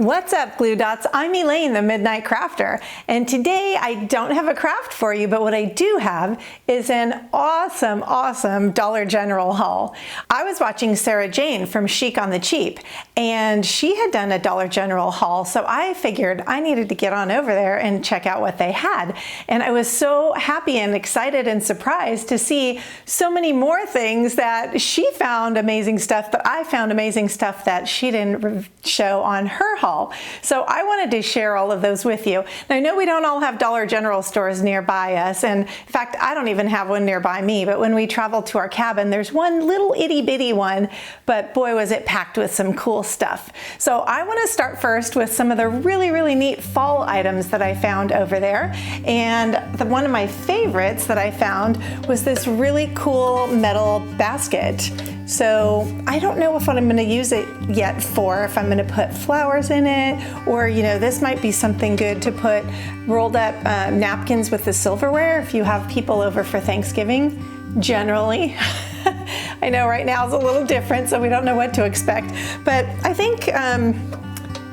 What's up, Glue Dots? I'm Elaine, the Midnight Crafter, and today I don't have a craft for you, but what I do have is an awesome Dollar General haul. I was watching Sarah Jane from Chic on the Cheap, and she had done a Dollar General haul, so I figured I needed to get on over there and check out what they had. And I was so happy and excited and surprised to see so many more things that she found amazing stuff, but I found amazing stuff that she didn't show on her haul. So I wanted to share all of those with you. Now, I know we don't all have Dollar General stores nearby us, and in fact, I don't even have one nearby me, but when we travel to our cabin, there's one little itty bitty one, but boy, was it packed with some cool stuff. So I want to start first with some of the really neat fall items that I found over there. And one of my favorites that I found was this really cool metal basket. So I don't know if what I'm going to use it yet for, if I'm going to put flowers in it, or this might be something good to put rolled up napkins with the silverware if you have people over for Thanksgiving, generally. I know right now is a little different, so we don't know what to expect, but I think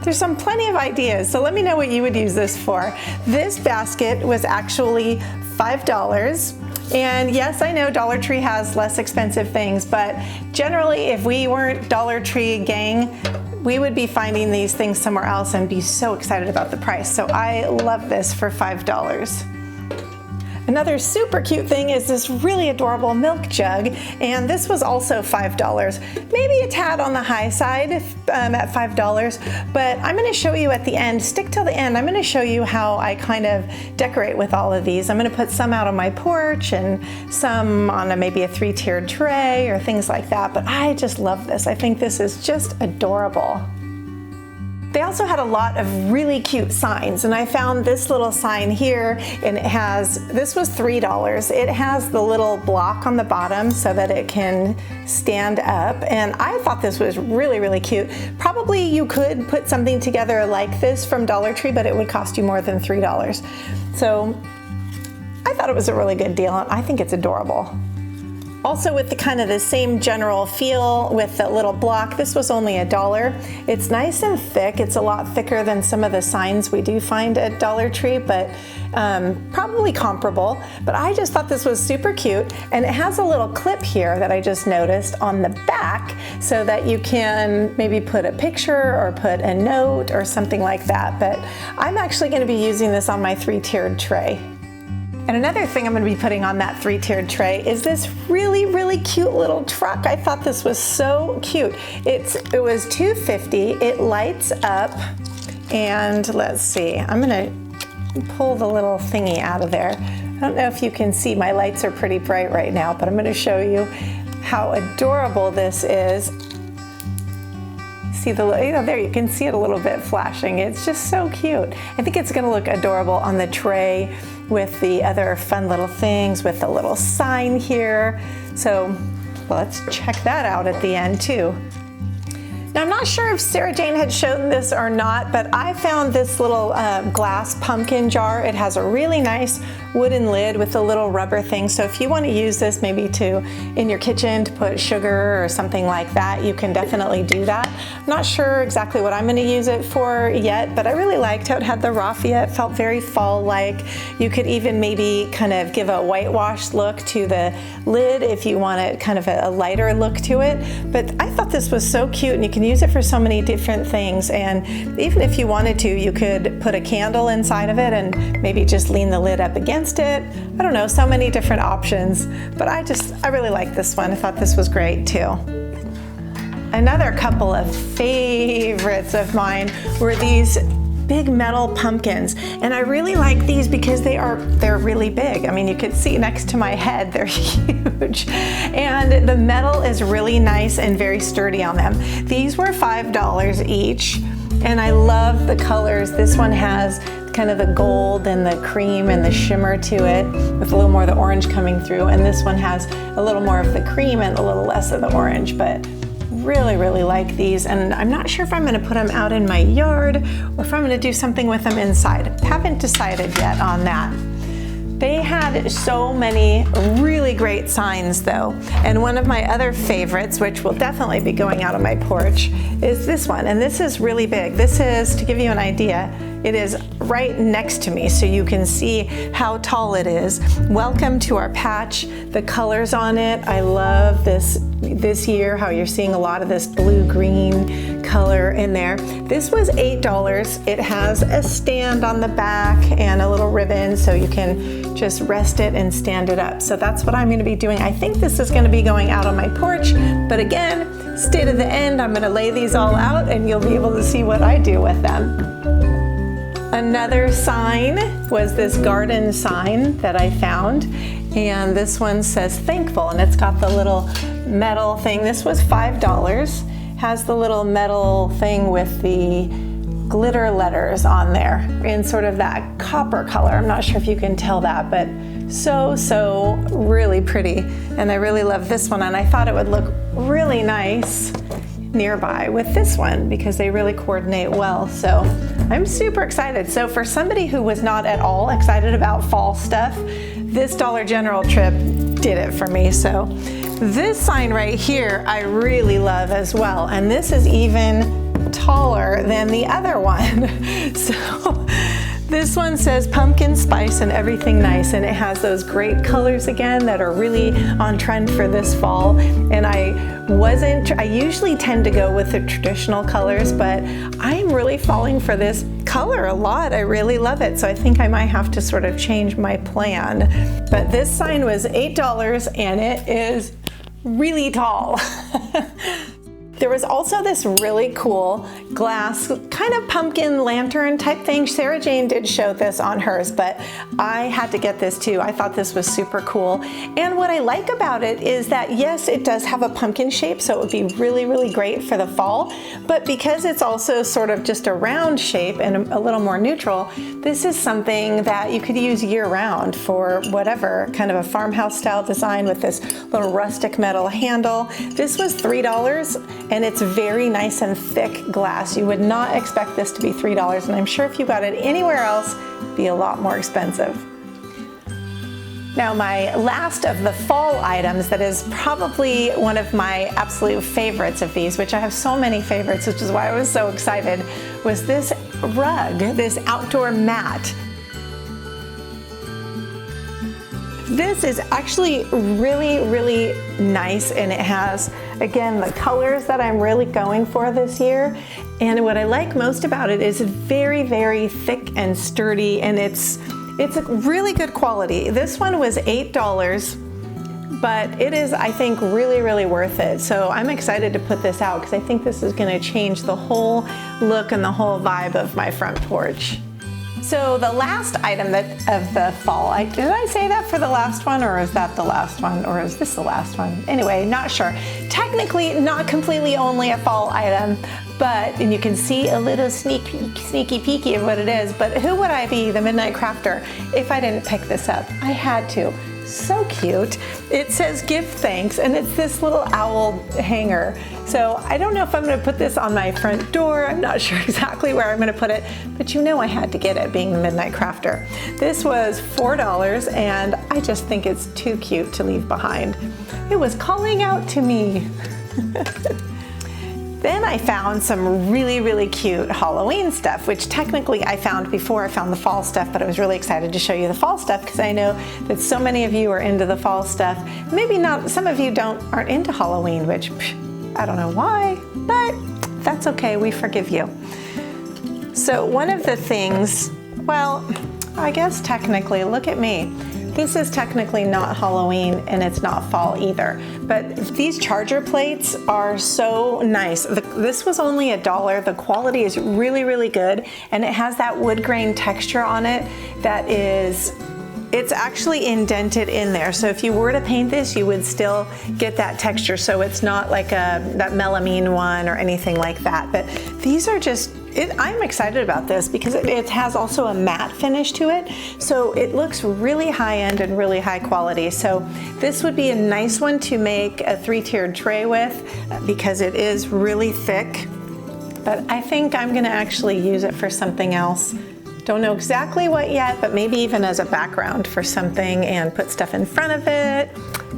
there's plenty of ideas, so let me know what you would use this for. This basket was actually $5. And yes, I know Dollar Tree has less expensive things, but generally if we weren't Dollar Tree gang, we would be finding these things somewhere else and be so excited about the price. So I love this for $5. Another super cute thing is this really adorable milk jug, and this was also $5. Maybe a tad on the high side at $5, but I'm going to show you at the end, stick till the end, I'm going to show you how I kind of decorate with all of these. I'm going to put some out on my porch and some on maybe a 3-tiered tray or things like that, but I just love this. I think this is just adorable. They also had a lot of really cute signs, and I found this little sign here, and this was $3. It has the little block on the bottom so that it can stand up, and I thought this was really cute. Probably you could put something together like this from Dollar Tree, but it would cost you more than $3. So I thought it was a really good deal, and I think it's adorable. Also with the same general feel with the little block, this was only $1. It's nice and thick. It's a lot thicker than some of the signs we do find at Dollar Tree, but probably comparable. But I just thought this was super cute, and it has a little clip here that I just noticed on the back so that you can maybe put a picture or put a note or something like that. But I'm actually going to be using this on my 3-tiered tray. And another thing I'm going to be putting on that 3-tiered tray is this really cute little truck. I thought this was so cute. It was $2.50. It lights up, and let's see, I'm going to pull the little thingy out of there. I don't know if you can see, my lights are pretty bright right now, but I'm going to show you how adorable this is. See there you can see it a little bit flashing. It's just so cute. I think it's going to look adorable on the tray with the other fun little things, with the little sign here. So let's check that out at the end too. Now, I'm not sure if Sarah Jane had shown this or not, but I found this little glass pumpkin jar. It has a really nice wooden lid with a little rubber thing. So if you want to use this maybe in your kitchen to put sugar or something like that, you can definitely do that. I'm not sure exactly what I'm going to use it for yet, but I really liked how it had the raffia. It felt very fall-like. You could even maybe kind of give a whitewash look to the lid if you want it kind of a lighter look to it. But I thought this was so cute, and you can use it for so many different things. And even if you wanted to, you could put a candle inside of it and maybe just lean the lid up against it. I don't know, so many different options, but I really like this one. I thought this was great too. Another couple of favorites of mine were these big metal pumpkins, and I really like these because they're really big. I mean, you could see next to my head, they're huge, and the metal is really nice and very sturdy on them. These were $5 each, and I love the colors. This one has kind of the gold and the cream and the shimmer to it with a little more of the orange coming through, and this one has a little more of the cream and a little less of the orange, but really like these, and I'm not sure if I'm going to put them out in my yard or if I'm going to do something with them inside. Haven't decided yet on that. They had so many really great signs though. And one of my other favorites, which will definitely be going out on my porch, is this one. And this is really big. This is, to give you an idea, it is right next to me so you can see how tall it is. Welcome to our patch. The colors on it, I love this year, how you're seeing a lot of this blue-green color in there. This was $8. It has a stand on the back and a little ribbon so you can just rest it and stand it up. So that's what I'm going to be doing. I think this is going to be going out on my porch, but again, stay to the end. I'm going to lay these all out and you'll be able to see what I do with them. Another sign was this garden sign that I found, and this one says thankful, and it's got the little metal thing. This was $5. Has the little metal thing with the glitter letters on there in sort of that copper color. I'm not sure if you can tell that, but so really pretty. And I really love this one, and I thought it would look really nice nearby with this one because they really coordinate well. So I'm super excited. So for somebody who was not at all excited about fall stuff, this Dollar General trip did it for me. So this sign right here I really love as well, and this is even taller than the other one. So this one says pumpkin spice and everything nice, and it has those great colors again that are really on trend for this fall. And I usually tend to go with the traditional colors, but I'm really falling for this color a lot. I really love it. So I think I might have to sort of change my plan. But this sign was $8 and it is really tall. There was also this really cool glass kind of pumpkin lantern type thing. Sarah Jane did show this on hers, but I had to get this too. I thought this was super cool. And what I like about it is that yes, it does have a pumpkin shape, so it would be really, really great for the fall. But because it's also sort of just a round shape and a little more neutral, this is something that you could use year round for whatever, kind of a farmhouse style design with this little rustic metal handle. This was $3. And it's very nice and thick glass. You would not expect this to be $3, and I'm sure if you got it anywhere else, it'd be a lot more expensive. Now, my last of the fall items that is probably one of my absolute favorites of these, which I have so many favorites, which is why I was so excited, was this rug, this outdoor mat. This is actually really, really nice, and it has, again, the colors that I'm really going for this year. And what I like most about it is very, very thick and sturdy, and it's a really good quality. This one was $8, but it is, I think, really, really worth it. So I'm excited to put this out because I think this is going to change the whole look and the whole vibe of my front porch. So the last item of the fall, did I say that for the last one, or is that the last one, or is this the last one? Anyway, not sure. Technically not completely only a fall item, but, and you can see a little sneaky peeky of what it is, but who would I be, the Midnight Crafter, if I didn't pick this up? I had to. So cute. It says give thanks, and it's this little owl hanger. So I don't know if I'm going to put this on my front door. I'm not sure exactly where I'm going to put it, but you know I had to get it being the Midnight Crafter. This was $4, and I just think it's too cute to leave behind. It was calling out to me. Then I found some really, really cute Halloween stuff, which technically I found before I found the fall stuff, but I was really excited to show you the fall stuff because I know that so many of you are into the fall stuff. Maybe not, some of you aren't into Halloween, which I don't know why, but that's okay, we forgive you. So one of the things, well, I guess technically, look at me. This is technically not Halloween and it's not fall either, but these charger plates are so nice. This was only $1. The quality is really, really good, and it has that wood grain texture on it that is, it's actually indented in there. So if you were to paint this, you would still get that texture. So it's not like that melamine one or anything like that. But these are just, I'm excited about this because it has also a matte finish to it. So it looks really high end and really high quality. So this would be a nice one to make a 3-tiered tray with because it is really thick. But I think I'm gonna actually use it for something else Don't know exactly what yet, but maybe even as a background for something and put stuff in front of it.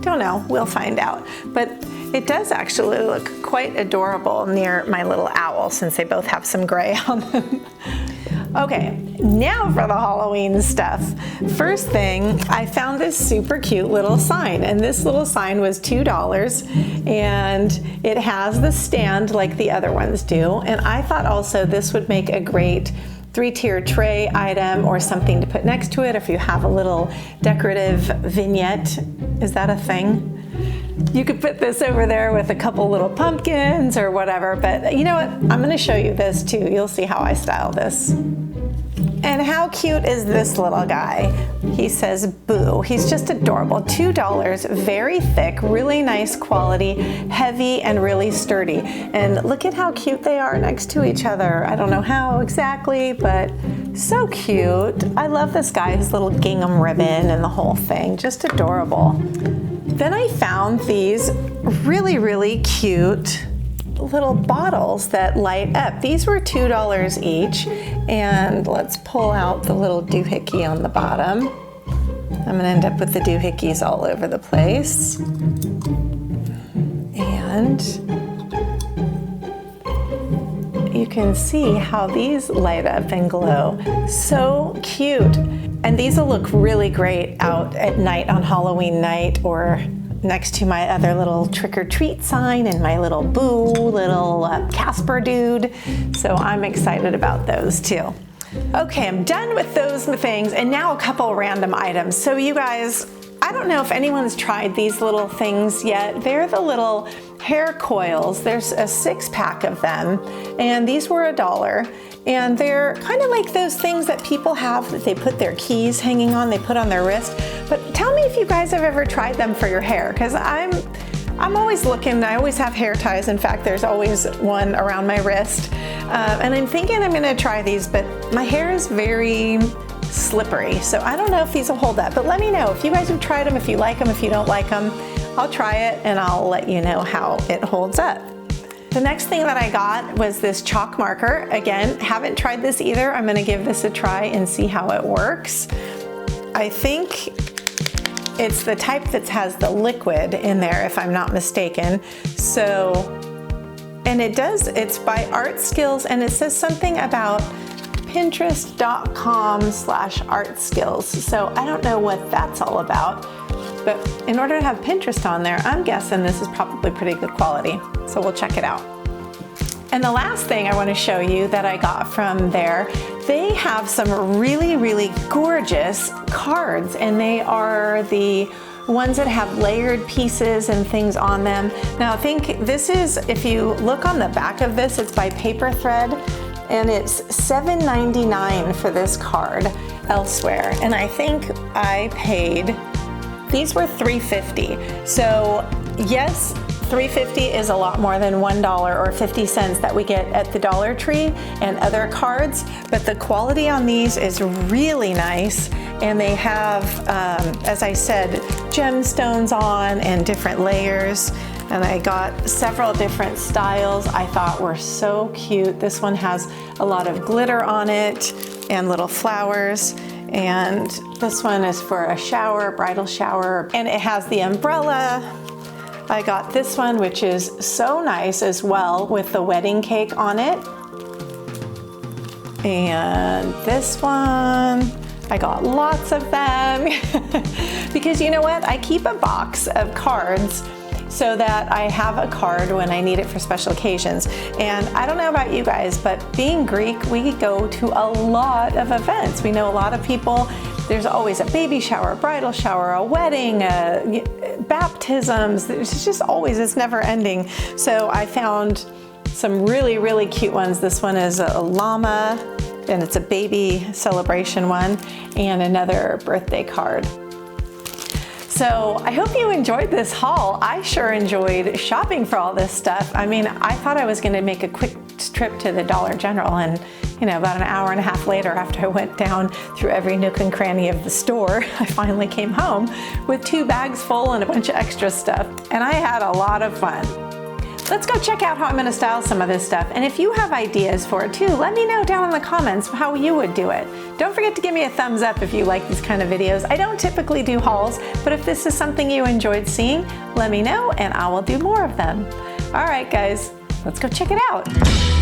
Don't know, we'll find out. But it does actually look quite adorable near my little owl since they both have some gray on them. Okay, now for the Halloween stuff. First thing, I found this super cute little sign, and this little sign was $2, and it has the stand like the other ones do, and I thought also this would make a great 3-tier tray item or something to put next to it if you have a little decorative vignette. Is that a thing? You could put this over there with a couple little pumpkins or whatever, but you know what? I'm gonna show you this too. You'll see how I style this. And how cute is this little guy? He says boo. He's just adorable. $2, very thick, really nice quality, heavy and really sturdy. And look at how cute they are next to each other. I don't know how exactly, but so cute. I love this guy, his little gingham ribbon and the whole thing, just adorable. Then I found these really, really cute little bottles that light up. These were $2 each, and let's pull out the little doohickey on the bottom. I'm gonna end up with the doohickeys all over the place. And you can see how these light up and glow. So cute. And these will look really great out at night on Halloween night or next to my other little trick-or-treat sign and my little boo little Casper dude. So I'm excited about those too. Okay, I'm done with those things, and now a couple random items. So you guys, I don't know if anyone's tried these little things yet. They're the little hair coils. There's a 6-pack of them, and these were $1. And they're kind of like those things that people have that they put their keys hanging on, they put on their wrist. But tell me if you guys have ever tried them for your hair, because I'm always looking. I always have hair ties. In fact, there's always one around my wrist. And I'm thinking I'm gonna try these, but my hair is very slippery, so I don't know if these will hold up. But let me know if you guys have tried them, if you like them, if you don't like them. I'll try it and I'll let you know how it holds up. The next thing that I got was this chalk marker. Again, haven't tried this either. I'm gonna give this a try and see how it works. I think it's the type that has the liquid in there, if I'm not mistaken. So, and it's by Art Skills, and it says something about Pinterest.com/art skills. So I don't know what that's all about. But in order to have Pinterest on there, I'm guessing this is probably pretty good quality. So we'll check it out. And the last thing I want to show you that I got from there, they have some really, really gorgeous cards, and they are the ones that have layered pieces and things on them. Now I think this is, if you look on the back of this, it's by Paper Thread, and it's $7.99 for this card elsewhere. And I think I paid, these were $3.50. So yes, $3.50 is a lot more than $1 or 50 cents that we get at the Dollar Tree and other cards, but the quality on these is really nice, and they have, as I said, gemstones on and different layers. And I got several different styles I thought were so cute. This one has a lot of glitter on it and little flowers. And this one is for a shower, bridal shower, and it has the umbrella. I got this one, which is so nice as well, with the wedding cake on it. And this one, I got lots of them because you know what? I keep a box of cards so that I have a card when I need it for special occasions. And I don't know about you guys, but being Greek, we go to a lot of events. We know a lot of people. There's always a baby shower, a bridal shower, a wedding, baptisms. It's just always, it's never ending. So I found some really, really cute ones. This one is a llama, and it's a baby celebration one, and another birthday card. So I hope you enjoyed this haul. I sure enjoyed shopping for all this stuff. I mean, I thought I was gonna make a quick trip to the Dollar General, and you know, about an hour and a half later, after I went down through every nook and cranny of the store, I finally came home with 2 bags full and a bunch of extra stuff, and I had a lot of fun. let's go check out how I'm gonna style some of this stuff. And if you have ideas for it too, let me know down in the comments how you would do it. Don't forget to give me a thumbs up if you like these kind of videos. I don't typically do hauls, but if this is something you enjoyed seeing, let me know and I will do more of them. All right, guys, let's go check it out.